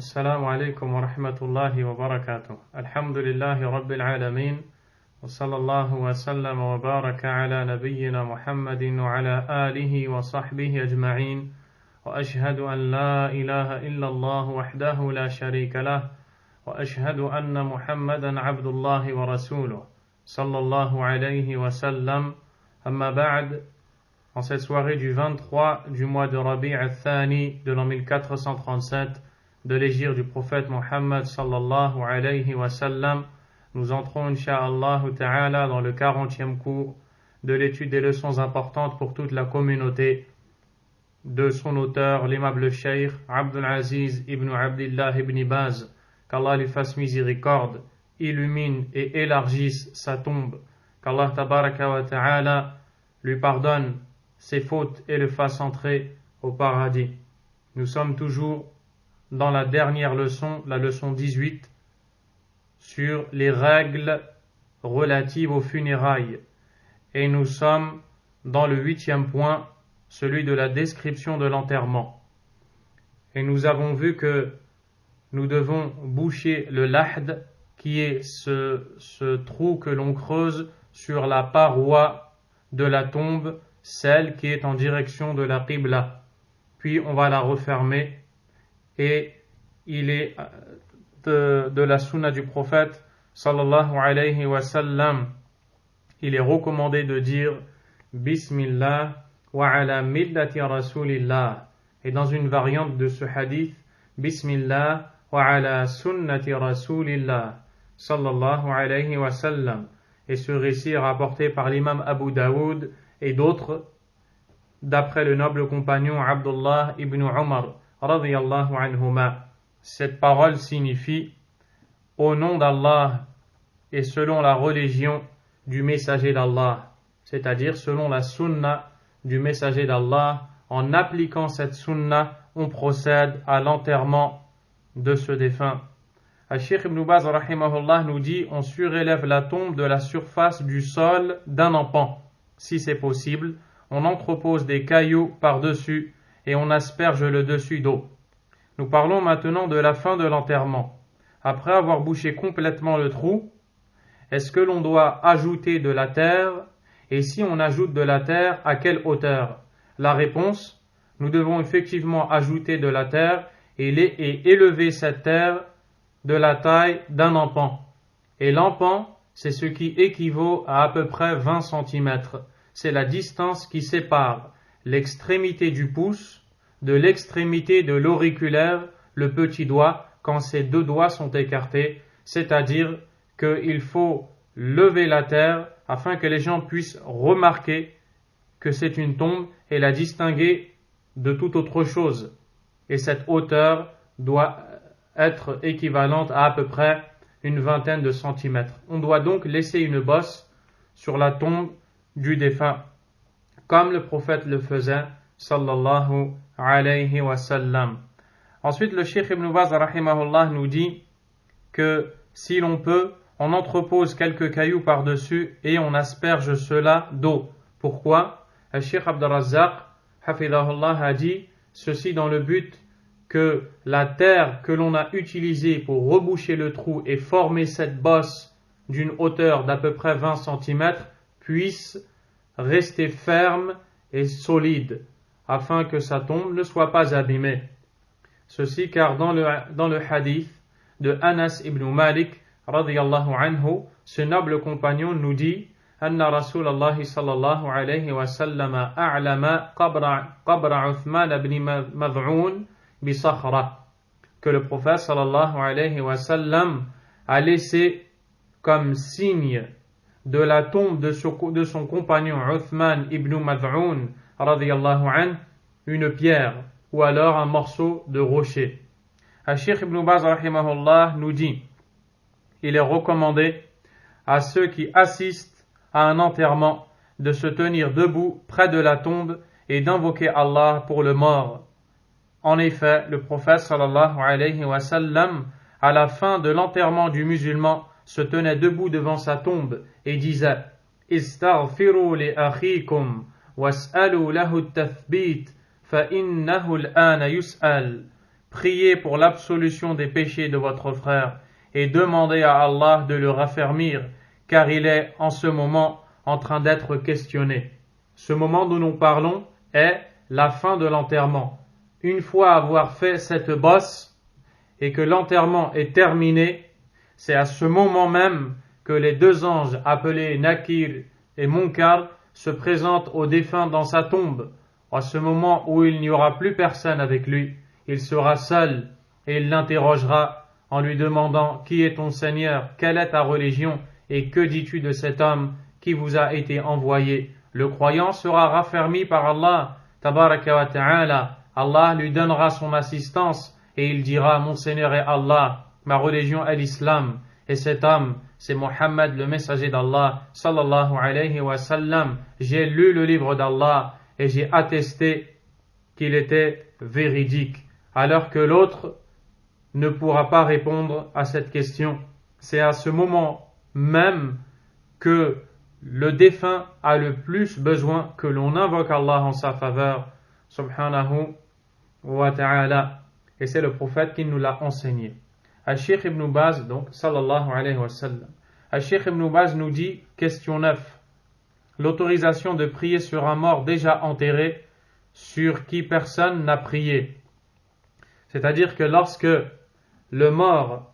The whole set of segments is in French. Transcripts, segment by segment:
السلام عليكم ورحمة الله وبركاته. الحمد لله رب العالمين وصلى الله وسلم وبارك على نبينا محمد وعلى آله وصحبه أجمعين وأشهد أن لا إله إلا الله وحده لا شريك له وأشهد أن محمدا عبد الله ورسوله صلى الله عليه وسلم. أما بعد. En cette soirée du 23 du mois de Rabi' al-Thani de l'an 1437 de l'hégire du prophète Mohammed sallallahu alayhi wa sallam, nous entrons incha'Allah ta'ala dans le 40e cours de l'étude des leçons importantes pour toute la communauté de son auteur, l'aimable cheikh Abdul Aziz ibn Abdillah ibn Baz, qu'Allah lui fasse miséricorde, illumine et élargisse sa tombe, qu'Allah tabaraka wa ta'ala lui pardonne ses fautes et le fasse entrer au paradis. Nous sommes toujours dans la dernière leçon, la leçon 18, sur les règles relatives aux funérailles. Et nous sommes dans le 8e point, celui de la description de l'enterrement. Et nous avons vu que nous devons boucher le lahd, qui est ce trou que l'on creuse sur la paroi de la tombe, celle qui est en direction de la qibla. Puis on va la refermer, et il est de la sunna du prophète sallallahu alayhi wa sallam, il est recommandé de dire Bismillah wa ala millati rasulillah, et dans une variante de ce hadith Bismillah wa ala sunnati rasulillah sallallahu alayhi wa sallam. Et ce récit est rapporté par l'imam Abu Daoud et d'autres, d'après le noble compagnon Abdullah ibn Umar radiyallahu anhuma. Cette parole signifie au nom d'Allah et selon la religion du messager d'Allah, c'est-à-dire selon la sunna du messager d'Allah. En appliquant cette sunna, on procède à l'enterrement de ce défunt. Al-Sheikh Ibn Baz rahimahullah nous dit: on surélève la tombe de la surface du sol d'un empan. Si c'est possible, on entrepose des cailloux par-dessus et on asperge le dessus d'eau. Nous parlons maintenant de la fin de l'enterrement. Après avoir bouché complètement le trou, est-ce que l'on doit ajouter de la terre? Et si on ajoute de la terre, à quelle hauteur? La réponse: nous devons effectivement ajouter de la terre et élever cette terre de la taille d'un empan. Et l'empan, c'est ce qui équivaut à peu près 20 cm. C'est la distance qui sépare l'extrémité du pouce de l'extrémité de l'auriculaire, le petit doigt, quand ces deux doigts sont écartés, c'est-à-dire qu'il faut lever la terre afin que les gens puissent remarquer que c'est une tombe et la distinguer de toute autre chose. Et cette hauteur doit être équivalente à peu près une vingtaine de centimètres. On doit donc laisser une bosse sur la tombe du défunt, comme le prophète le faisait, sallallahu alayhi wa sallam. Ensuite, le Cheikh Ibn Baz rahimahullah nous dit que si l'on peut, on entrepose quelques cailloux par-dessus et on asperge cela d'eau. Pourquoi? Le Cheikh Abd al-Razzaq hafidahullah a dit ceci dans le but que la terre que l'on a utilisée pour reboucher le trou et former cette bosse d'une hauteur d'à peu près 20 cm puisse rester ferme et solide, afin que sa tombe ne soit pas abîmée. Ceci car dans le hadith de Anas ibn Malik radiyallahu anhu, ce noble compagnon nous dit Anna Rasulallah sallallahu alayhi wa sallam a'lama qabra Uthman ibn Mad'un bi sakhra, que le prophète sallallahu alayhi wa sallam a laissé comme signe de la tombe de son compagnon Uthman ibn Mad'un radiyallahu anhu une pierre ou alors un morceau de rocher. Al-Sheikh Ibn Baz rahimahullah nous dit: il est recommandé à ceux qui assistent à un enterrement de se tenir debout près de la tombe et d'invoquer Allah pour le mort. En effet, le prophète sallallahu alayhi wa sallam, à la fin de l'enterrement du musulman, se tenait debout devant sa tombe et disait: Istaghfiru li akhikum was'alu lahu at-tathbit fa innahu al-ana yus'al. priez pour l'absolution des péchés de votre frère et demandez à Allah de le raffermir, car il est en ce moment en train d'être questionné. Ce moment dont nous parlons est la fin de l'enterrement. Une fois avoir fait cette bosse et que l'enterrement est terminé, c'est à ce moment même que les deux anges appelés Nakir et Munkar se présentent au défunt dans sa tombe. À ce moment où il n'y aura plus personne avec lui, il sera seul et il l'interrogera en lui demandant « Qui est ton Seigneur? Quelle est ta religion? Et que dis-tu de cet homme qui vous a été envoyé ?» Le croyant sera raffermi par Allah, tabaraka wa ta'ala. Allah lui donnera son assistance et il dira « Mon Seigneur est Allah, ma religion est l'islam. » Et cet homme, c'est Mohammed, le messager d'Allah, sallallahu alayhi wa sallam. J'ai lu le livre d'Allah et j'ai attesté qu'il était véridique. Alors que l'autre ne pourra pas répondre à cette question. C'est à ce moment même que le défunt a le plus besoin que l'on invoque Allah en sa faveur, subhanahu wa ta'ala. Et c'est le prophète qui nous l'a enseigné. Al-Sheikh Ibn Baz, donc, sallallahu alayhi wa sallam. Al-Sheikh Ibn Baz nous dit, question 9, l'autorisation de prier sur un mort déjà enterré, sur qui personne n'a prié. C'est-à-dire que lorsque le mort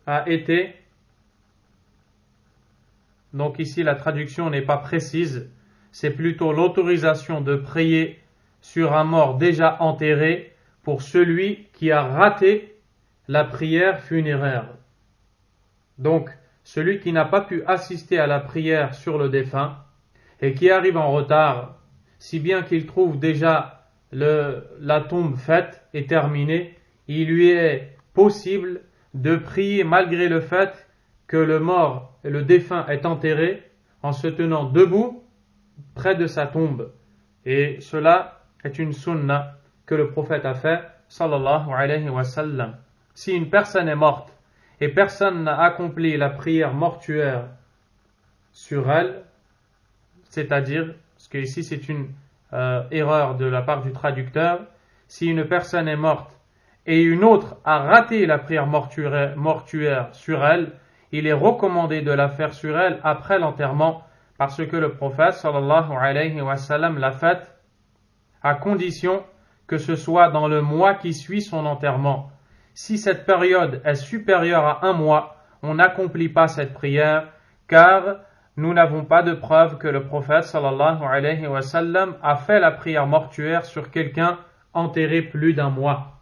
a été, donc ici la traduction n'est pas précise, c'est plutôt l'autorisation de prier sur un mort déjà enterré pour celui qui a raté la prière funéraire. Donc, celui qui n'a pas pu assister à la prière sur le défunt et qui arrive en retard, si bien qu'il trouve déjà la tombe faite et terminée, il lui est possible de prier malgré le fait que le mort et le défunt est enterré en se tenant debout près de sa tombe. Et cela est une sunna que le prophète a fait, sallallahu alayhi wa sallam. Si une personne est morte et personne n'a accompli la prière mortuaire sur elle, c'est-à-dire, parce que ici c'est une erreur de la part du traducteur, si une personne est morte et une autre a raté la prière mortuaire sur elle, il est recommandé de la faire sur elle après l'enterrement, parce que le prophète sallallahu alayhi wa sallam l'a faite à condition que ce soit dans le mois qui suit son enterrement. Si cette période est supérieure à un mois, on n'accomplit pas cette prière, car nous n'avons pas de preuve que le prophète sallallahu alayhi wa sallam a fait la prière mortuaire sur quelqu'un enterré plus d'un mois.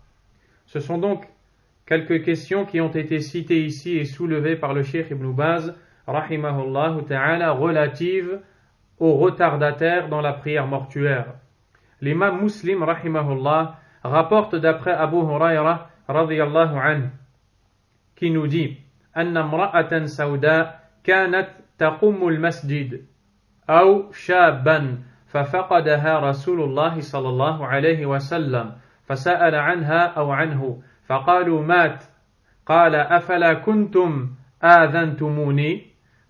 Ce sont donc quelques questions qui ont été citées ici et soulevées par le Cheikh Ibn Baz, rahimahullah ta'ala, relatives aux retardataires dans la prière mortuaire. L'imam Muslim, rahimahullah, rapporte d'après Abu Huraira, radiyallahu anhu, qui nous dit أن امرأة سوداء كانت تقوم المسجد أو شابا ففقدها رسول الله صلى الله عليه وسلم فسأل عنها أو عنه فقالوا مات قال أفلا كنتم آذنتموني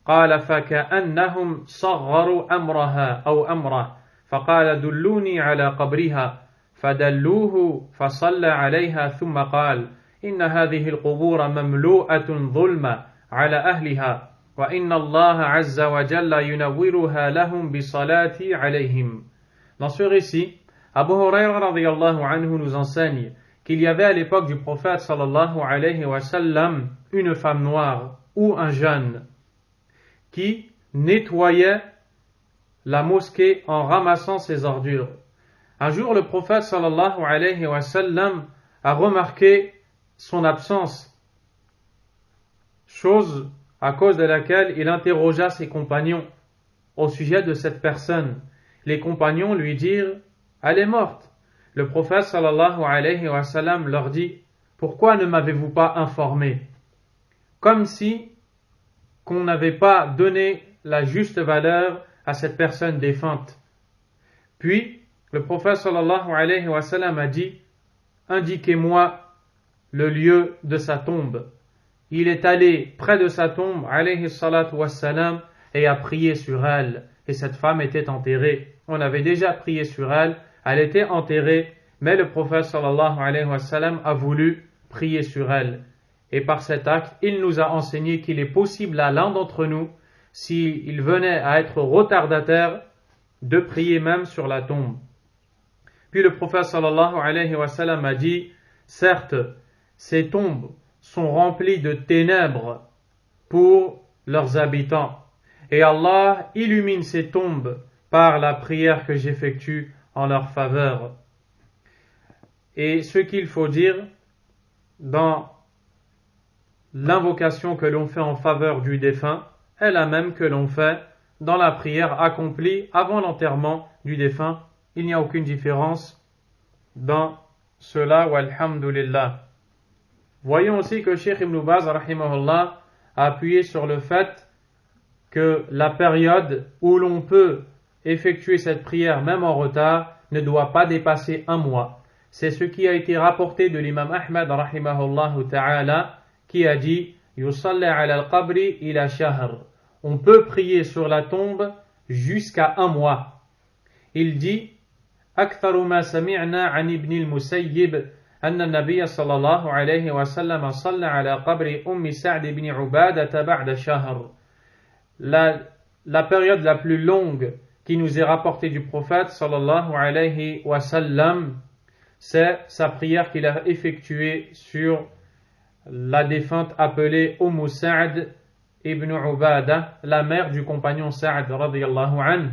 قال فكأنهم صغروا أمرها أو أمره فقال دلوني على قبرها فدلوه فصلى عليها ثم قال إن هذه القبور مملوءة ظلما على أهلها وإن الله عز وجل ينورها لهم بصلاتي عليهم. Dans ce récit, Abu Huraira radiyallahu anhu nous enseigne qu'il y avait à l'époque du prophète sallallahu alayhi wa sallam une femme noire ou un jeune qui nettoyait la mosquée en ramassant ses ordures. Un jour, le prophète sallallahu alayhi wa sallam a remarqué son absence, chose à cause de laquelle il interrogea ses compagnons au sujet de cette personne. Les compagnons lui dirent « Elle est morte ». Le prophète sallallahu alayhi wa sallam leur dit « Pourquoi ne m'avez-vous pas informé ?» Comme si qu'on n'avait pas donné la juste valeur à cette personne défunte. Puis, le prophète sallallahu alayhi wa sallam a dit « Indiquez-moi le lieu de sa tombe. » Il est allé près de sa tombe, alayhi salatu wassalam, et a prié sur elle. Et cette femme était enterrée. On avait déjà prié sur elle, elle était enterrée, Mais le prophète sallallahu alayhi wa sallam a voulu prier sur elle. Et par cet acte, il nous a enseigné qu'il est possible à l'un d'entre nous, s'il venait à être retardataire, de prier même sur la tombe. Puis le prophète sallallahu alayhi wa sallam a dit, certes, ces tombes sont remplies de ténèbres pour leurs habitants. Et Allah illumine ces tombes par la prière que j'effectue en leur faveur. Et ce qu'il faut dire dans l'invocation que l'on fait en faveur du défunt est la même que l'on fait dans la prière accomplie avant l'enterrement du défunt. Il n'y a aucune différence dans cela, walhamdulillah. Voyons aussi que Cheikh Ibn Baz rahimahullah a appuyé sur le fait que la période où l'on peut effectuer cette prière même en retard ne doit pas dépasser un mois. C'est ce qui a été rapporté de l'imam Ahmad rahimahullah ta'ala qui a dit Yusalli ala al-qabri ila shahr. On peut prier sur la tombe jusqu'à un mois. Il dit أكثر ما سمعنا عن ابن المسيب أن النبي صلى الله عليه وسلم صلى على قبر أم سعد بن عبادة بعد شهر. La période la plus longue qui nous est rapportée du prophète sallallahu alayhi wa sallam, c'est sa prière qu'il a effectuée sur la défunte appelée Umm Sa'd ibn Ubada, la mère du compagnon Sa'd radiyallahu anhu,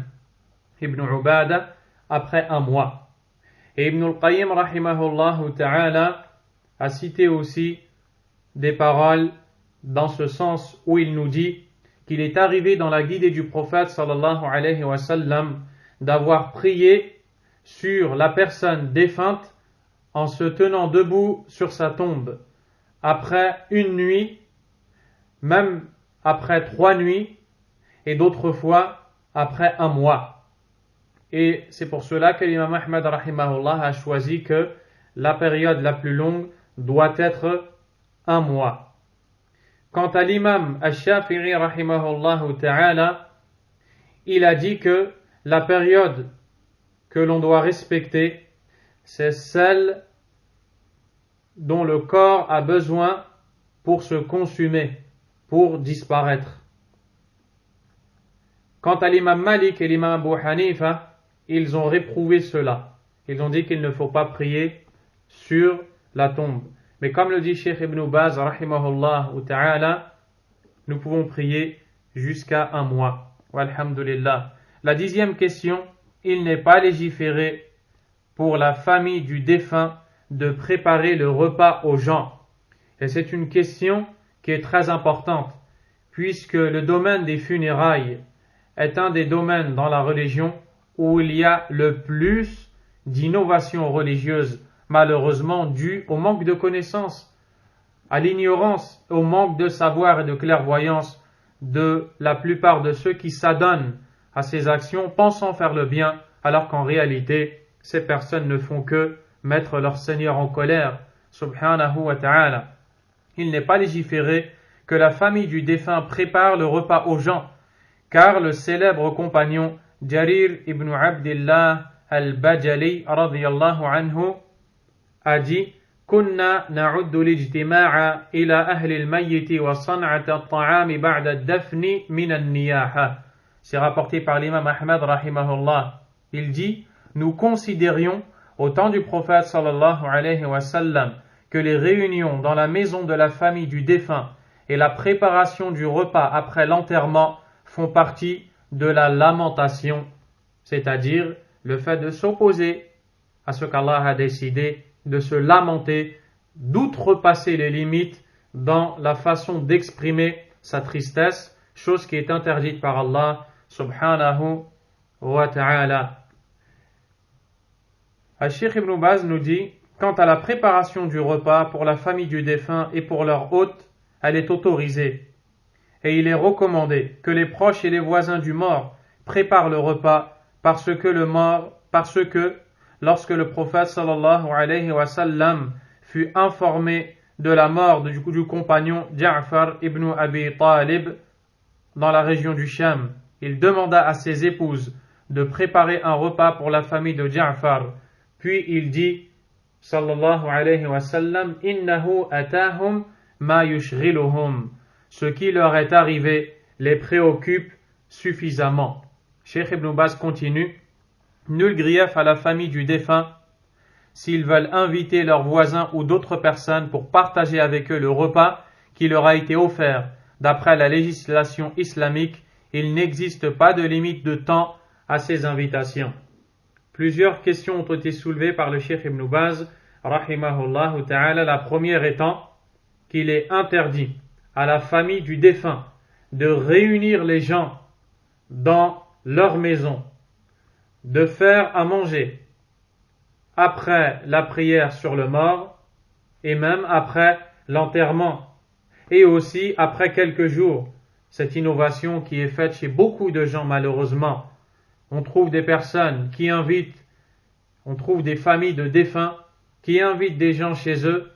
ibn Ubada, après un mois. Et Ibn al-Qayyim rahimahullah ta'ala a cité aussi des paroles dans ce sens où il nous dit qu'il est arrivé dans la guidée du prophète sallallahu alayhi wa sallam d'avoir prié sur la personne défunte en se tenant debout sur sa tombe après une nuit, même après 3 nuits et d'autres fois après un mois. Et c'est pour cela que l'imam Ahmad rahimahullah a choisi que la période la plus longue doit être un mois. Quant à l'imam al-Shafi'i rahimahullah ta'ala, il a dit que la période que l'on doit respecter, c'est celle dont le corps a besoin pour se consumer, pour disparaître. Quant à l'imam Malik et l'imam Abu Hanifa, ils ont réprouvé cela. Ils ont dit qu'il ne faut pas prier sur la tombe. Mais comme le dit Cheikh Ibn Baz, rahimahullah ta'ala, nous pouvons prier jusqu'à un mois. Walhamdulillah. La 10e question, il n'est pas légiféré pour la famille du défunt de préparer le repas aux gens. Et c'est une question qui est très importante, puisque le domaine des funérailles est un des domaines dans la religion où il y a le plus d'innovations religieuses, malheureusement dues au manque de connaissances, à l'ignorance, au manque de savoir et de clairvoyance de la plupart de ceux qui s'adonnent à ces actions, pensant faire le bien, alors qu'en réalité, ces personnes ne font que mettre leur Seigneur en colère, subhanahu wa ta'ala. Il n'est pas légiféré que la famille du défunt prépare le repas aux gens, car le célèbre compagnon Jarir ibn Abdillah al-Bajali radiyallahu anhu a dit كنا نعد الاجتماع إلى أهل الميت وصنعة الطعام بعد الدفن من النياحة. C'est rapporté par l'imam Ahmad rahimahullah. Il dit, nous considérions au temps du prophète sallallahu alayhi wa sallam que les réunions dans la maison de la famille du défunt et la préparation du repas après l'enterrement font partie de la lamentation, c'est-à-dire le fait de s'opposer à ce qu'Allah a décidé, de se lamenter, d'outrepasser les limites dans la façon d'exprimer sa tristesse, chose qui est interdite par Allah subhanahu wa ta'ala. Al-Sheikh Ibn Baz nous dit, quant à la préparation du repas pour la famille du défunt et pour leur hôte, elle est autorisée. Et il est recommandé que les proches et les voisins du mort préparent le repas parce que lorsque le prophète sallallahu alayhi wa sallam fut informé de la mort du compagnon Ja'far ibn Abi Talib dans la région du Sham, il demanda à ses épouses de préparer un repas pour la famille de Ja'far. Puis il dit, sallallahu alayhi wa sallam, innahu atahum ma yushghiluhum. Ce qui leur est arrivé les préoccupe suffisamment. Cheikh Ibn Baz continue, nul grief à la famille du défunt s'ils veulent inviter leurs voisins ou d'autres personnes pour partager avec eux le repas qui leur a été offert. D'après la législation islamique, il n'existe pas de limite de temps à ces invitations. Plusieurs questions ont été soulevées par le Cheikh Ibn Baz, rahimahullah ta'ala, la première étant qu'il est interdit à la famille du défunt de réunir les gens dans leur maison, de faire à manger après la prière sur le mort et même après l'enterrement et aussi après quelques jours. Cette innovation qui est faite chez beaucoup de gens malheureusement. On trouve des personnes qui invitent, on trouve des familles de défunts qui invitent des gens chez eux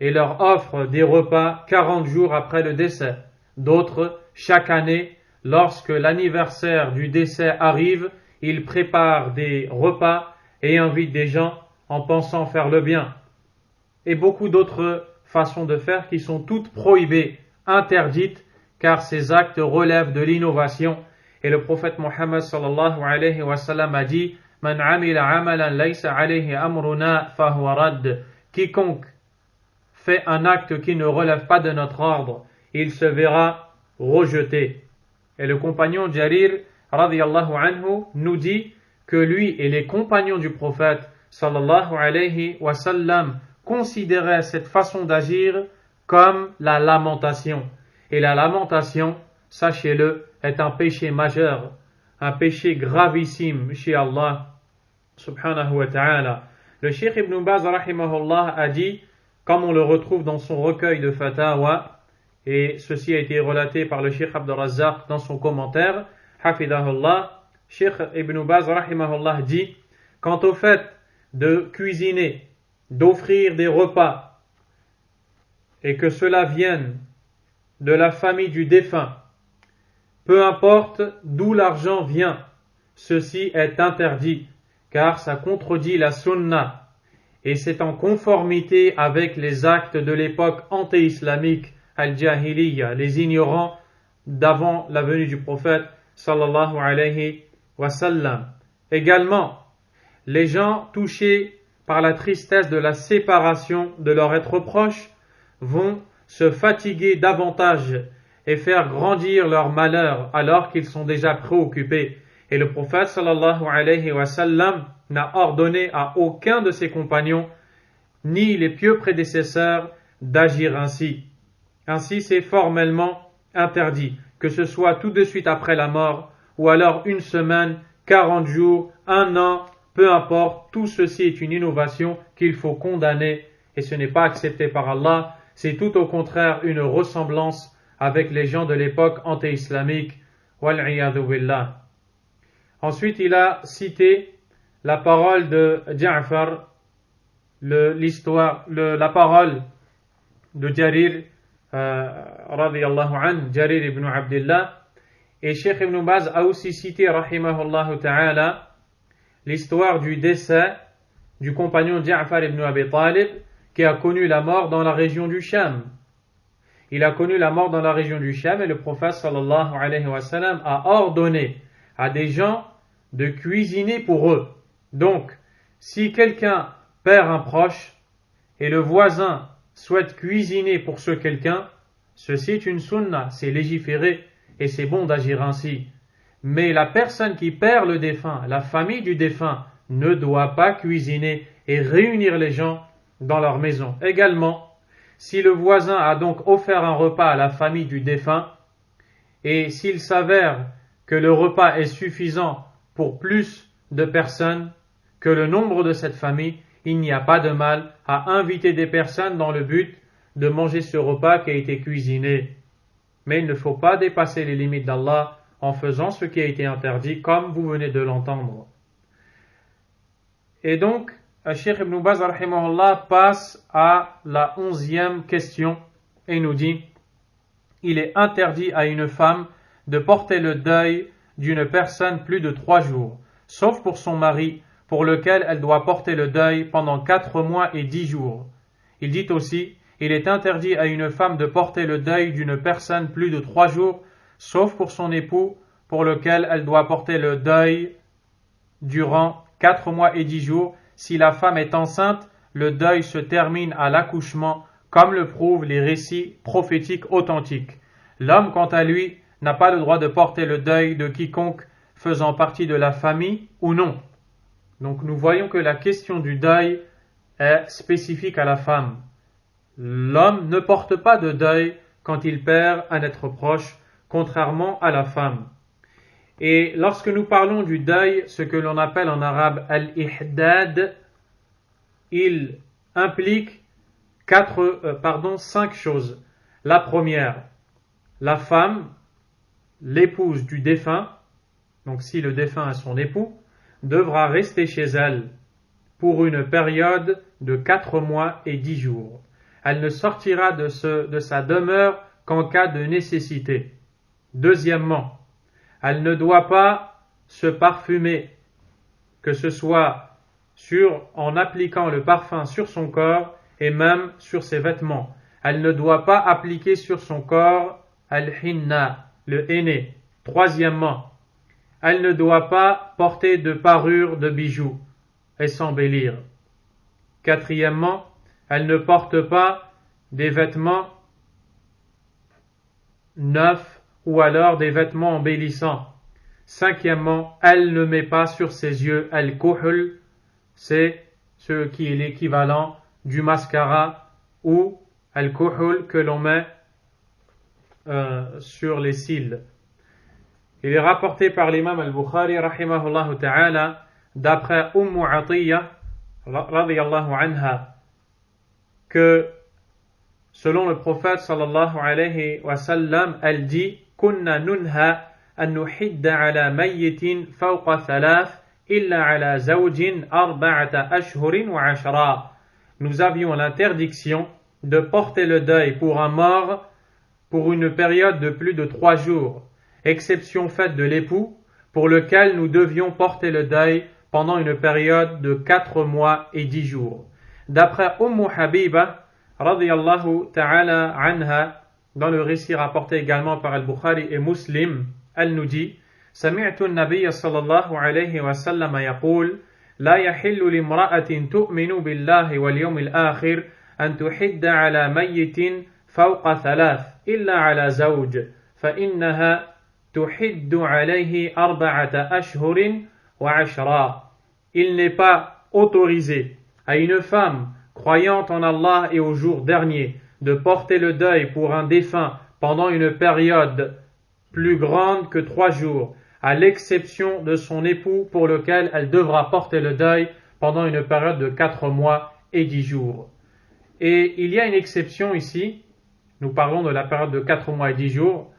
et leur offrent des repas 40 jours après le décès. D'autres, chaque année, lorsque l'anniversaire du décès arrive, ils préparent des repas et invitent des gens en pensant faire le bien. Et beaucoup d'autres façons de faire qui sont toutes prohibées, interdites, car ces actes relèvent de l'innovation. Et le prophète Mohammed sallallahu alayhi wa sallam a dit « Man amila amalan laysa alayhi amruna fahuwa radd » Quiconque fait un acte qui ne relève pas de notre ordre, il se verra rejeté. Et le compagnon Jarir radiyallahu anhu nous dit que lui et les compagnons du prophète sallallahu alayhi wa sallam considéraient cette façon d'agir comme la lamentation. Et la lamentation, sachez-le, est un péché majeur, un péché gravissime chez Allah subhanahu wa ta'ala. Le Cheikh Ibn Baz rahimahullah a dit, comme on le retrouve dans son recueil de Fatawa, et ceci a été relaté par le Cheikh Abd al-Razzaq dans son commentaire, hafidahullah, Cheikh Ibn Baz rahimahullah dit, quant au fait de cuisiner, d'offrir des repas, et que cela vienne de la famille du défunt, peu importe d'où l'argent vient, ceci est interdit, car ça contredit la sunna, et c'est en conformité avec les actes de l'époque anté-islamique, al-jahiliya, les ignorants d'avant la venue du prophète sallallahu alayhi wa sallam. Également, les gens touchés par la tristesse de la séparation de leur être proche vont se fatiguer davantage et faire grandir leur malheur alors qu'ils sont déjà préoccupés. Et le prophète sallallahu alayhi wa sallam n'a ordonné à aucun de ses compagnons ni les pieux prédécesseurs d'agir ainsi. Ainsi, c'est formellement interdit, que ce soit tout de suite après la mort ou alors une semaine, 40 jours, un an, peu importe, tout ceci est une innovation qu'il faut condamner et ce n'est pas accepté par Allah, c'est tout au contraire une ressemblance avec les gens de l'époque anté-islamique. Wal'iyadu billah. Ensuite, il a cité la parole de Ja'far, la parole de Jarir, radiyallahu anhu, Jarir ibn Abdullah, et Cheikh Ibn Baz a aussi cité, rahimahullah ta'ala, l'histoire du décès du compagnon Ja'far ibn Abi Talib, qui a connu la mort dans la région du Sham. Il a connu la mort dans la région du Sham et le prophète sallallahu alayhi wa sallam a ordonné à des gens de cuisiner pour eux. Donc, si quelqu'un perd un proche et le voisin souhaite cuisiner pour ce quelqu'un, ceci est une sunna, c'est légiféré et c'est bon d'agir ainsi. Mais la personne qui perd le défunt, la famille du défunt, ne doit pas cuisiner et réunir les gens dans leur maison. Également, si le voisin a donc offert un repas à la famille du défunt et s'il s'avère que le repas est suffisant pour plus de personnes que le nombre de cette famille, il n'y a pas de mal à inviter des personnes dans le but de manger ce repas qui a été cuisiné. Mais il ne faut pas dépasser les limites d'Allah en faisant ce qui a été interdit, comme vous venez de l'entendre. Et donc, Cheikh Ibn Baz rahimahullah passe à la 11e question et nous dit: il est interdit à une femme de porter le deuil d'une personne plus de 3 jours, sauf pour son mari, pour lequel elle doit porter le deuil pendant 4 mois et 10 jours. Il dit aussi, il est interdit à une femme de porter le deuil d'une personne plus de 3 jours, sauf pour son époux, pour lequel elle doit porter le deuil durant 4 mois et 10 jours. Si la femme est enceinte, le deuil se termine à l'accouchement, comme le prouvent les récits prophétiques authentiques. L'homme, quant à lui, n'a pas le droit de porter le deuil de quiconque faisant partie de la famille ou non. Donc nous voyons que la question du deuil est spécifique à la femme. L'homme ne porte pas de deuil quand il perd un être proche, contrairement à la femme. Et lorsque nous parlons du deuil, ce que l'on appelle en arabe al-ihdad, il implique 5 choses. La première, la femme, l'épouse du défunt, donc si le défunt est son époux, devra rester chez elle pour une période de 4 mois et 10 jours. Elle ne sortira de sa demeure qu'en cas de nécessité. Deuxièmement, elle ne doit pas se parfumer, que ce soit en appliquant le parfum sur son corps et même sur ses vêtements. Elle ne doit pas appliquer sur son corps al-hinna, le henné. Troisièmement, elle ne doit pas porter de parure de bijoux et s'embellir. Quatrièmement, elle ne porte pas des vêtements neufs ou alors des vêtements embellissants. Cinquièmement, elle ne met pas sur ses yeux al-kuhl, c'est ce qui est l'équivalent du mascara ou al-kuhl que l'on met sur les cils. Il est rapporté par l'imam al-Bukhari rahimahullah ta'ala d'après Atiyya radiyallahu anha que selon le prophète sallallahu alayhi wa sallam, elle dit kunna nunha an nuhidda ala mayyitin fawqa thalath illa ala zawjin arba'ata ashhurin wa ashra. Nous avions l'interdiction de porter le deuil pour un mort pour une période de plus de 3 jours, exception faite de l'époux pour lequel nous devions porter le deuil pendant une période de 4 mois et 10 jours. D'après Habiba radiyallahu ta'ala anha, dans le récit rapporté également par Al-Bukhari et Muslim, elle nous dit سمعت النبي صلى الله عليه وسلم يقول لا يحل لامرأة تؤمن بالله واليوم الآخر أن تحد على ميت فوق 3 إلا على زوج فإنها تحد عليه 4 أشهر وعشرا. Il n'est pas autorisé à une femme croyante en Allah et au jour dernier de porter le deuil pour un défunt pendant une période plus grande que 3 jours, à l'exception de son époux pour lequel elle devra porter le deuil pendant une période de 4 mois et 10 jours. Et il y a une exception ici, nous parlons de la période de 4 mois et 10 jours,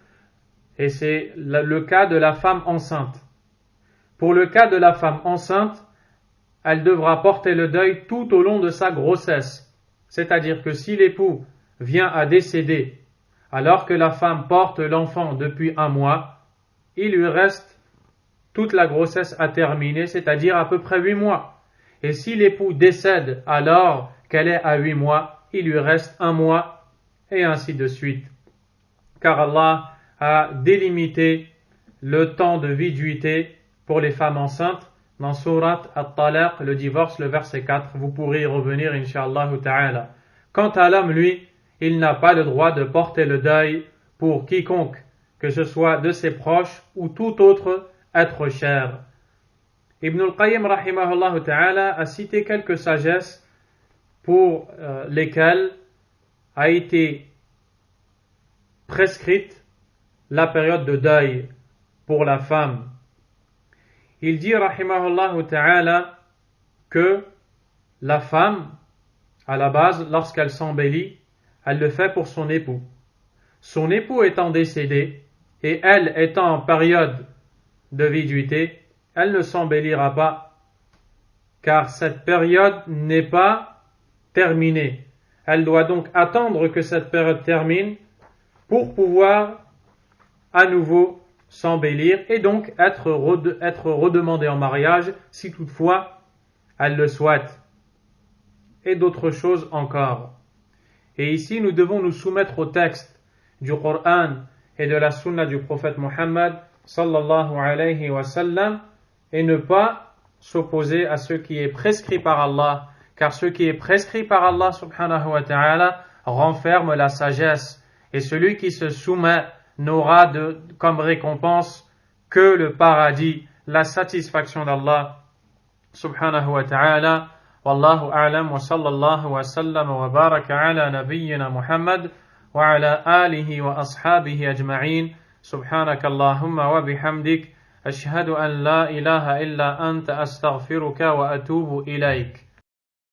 et c'est le cas de la femme enceinte. Pour le cas de la femme enceinte, elle devra porter le deuil tout au long de sa grossesse. C'est-à-dire que si l'époux vient à décéder alors que la femme porte l'enfant depuis 1 mois, il lui reste toute la grossesse à terminer, c'est-à-dire à peu près 8 mois. Et si l'époux décède alors qu'elle est à 8 mois, il lui reste 1 mois, et ainsi de suite. Car Allah a délimité le temps de viduité pour les femmes enceintes dans Surat At-Talaq, le divorce, le verset 4. Vous pourrez y revenir, Inch'Allah ta'ala. Quant à l'homme, lui, il n'a pas le droit de porter le deuil pour quiconque, que ce soit de ses proches ou tout autre être cher. Ibn al-Qayyim rahimahullah ta'ala a cité quelques sagesses pour lesquelles a été prescrite la période de deuil pour la femme. Il dit rahimahullah ta'ala que la femme, à la base, lorsqu'elle s'embellit, elle le fait pour son époux. Son époux étant décédé et elle étant en période de viduité, elle ne s'embellira pas, car cette période n'est pas terminée. Elle doit donc attendre que cette période termine pour pouvoir à nouveau s'embellir et donc être redemandée en mariage si toutefois elle le souhaite, et d'autres choses encore. Et ici, nous devons nous soumettre au texte du Coran et de la Sunna du prophète Muhammad sallallahu alayhi wa sallam et ne pas s'opposer à ce qui est prescrit par Allah, car ce qui est prescrit par Allah subhanahu wa ta'ala renferme la sagesse, et celui qui se soumet n'aura comme récompense que le paradis, la satisfaction d'Allah subhanahu wa ta'ala. Wallahu a'lam wa sallallahu wa sallam wa baraka ala nabiyyina Muhammad wa ala alihi wa ashabihi ajma'in. Subhanaka Allahumma wa bihamdik. Ashhadu an la ilaha illa anta astaghfiruka wa atubu ilayk.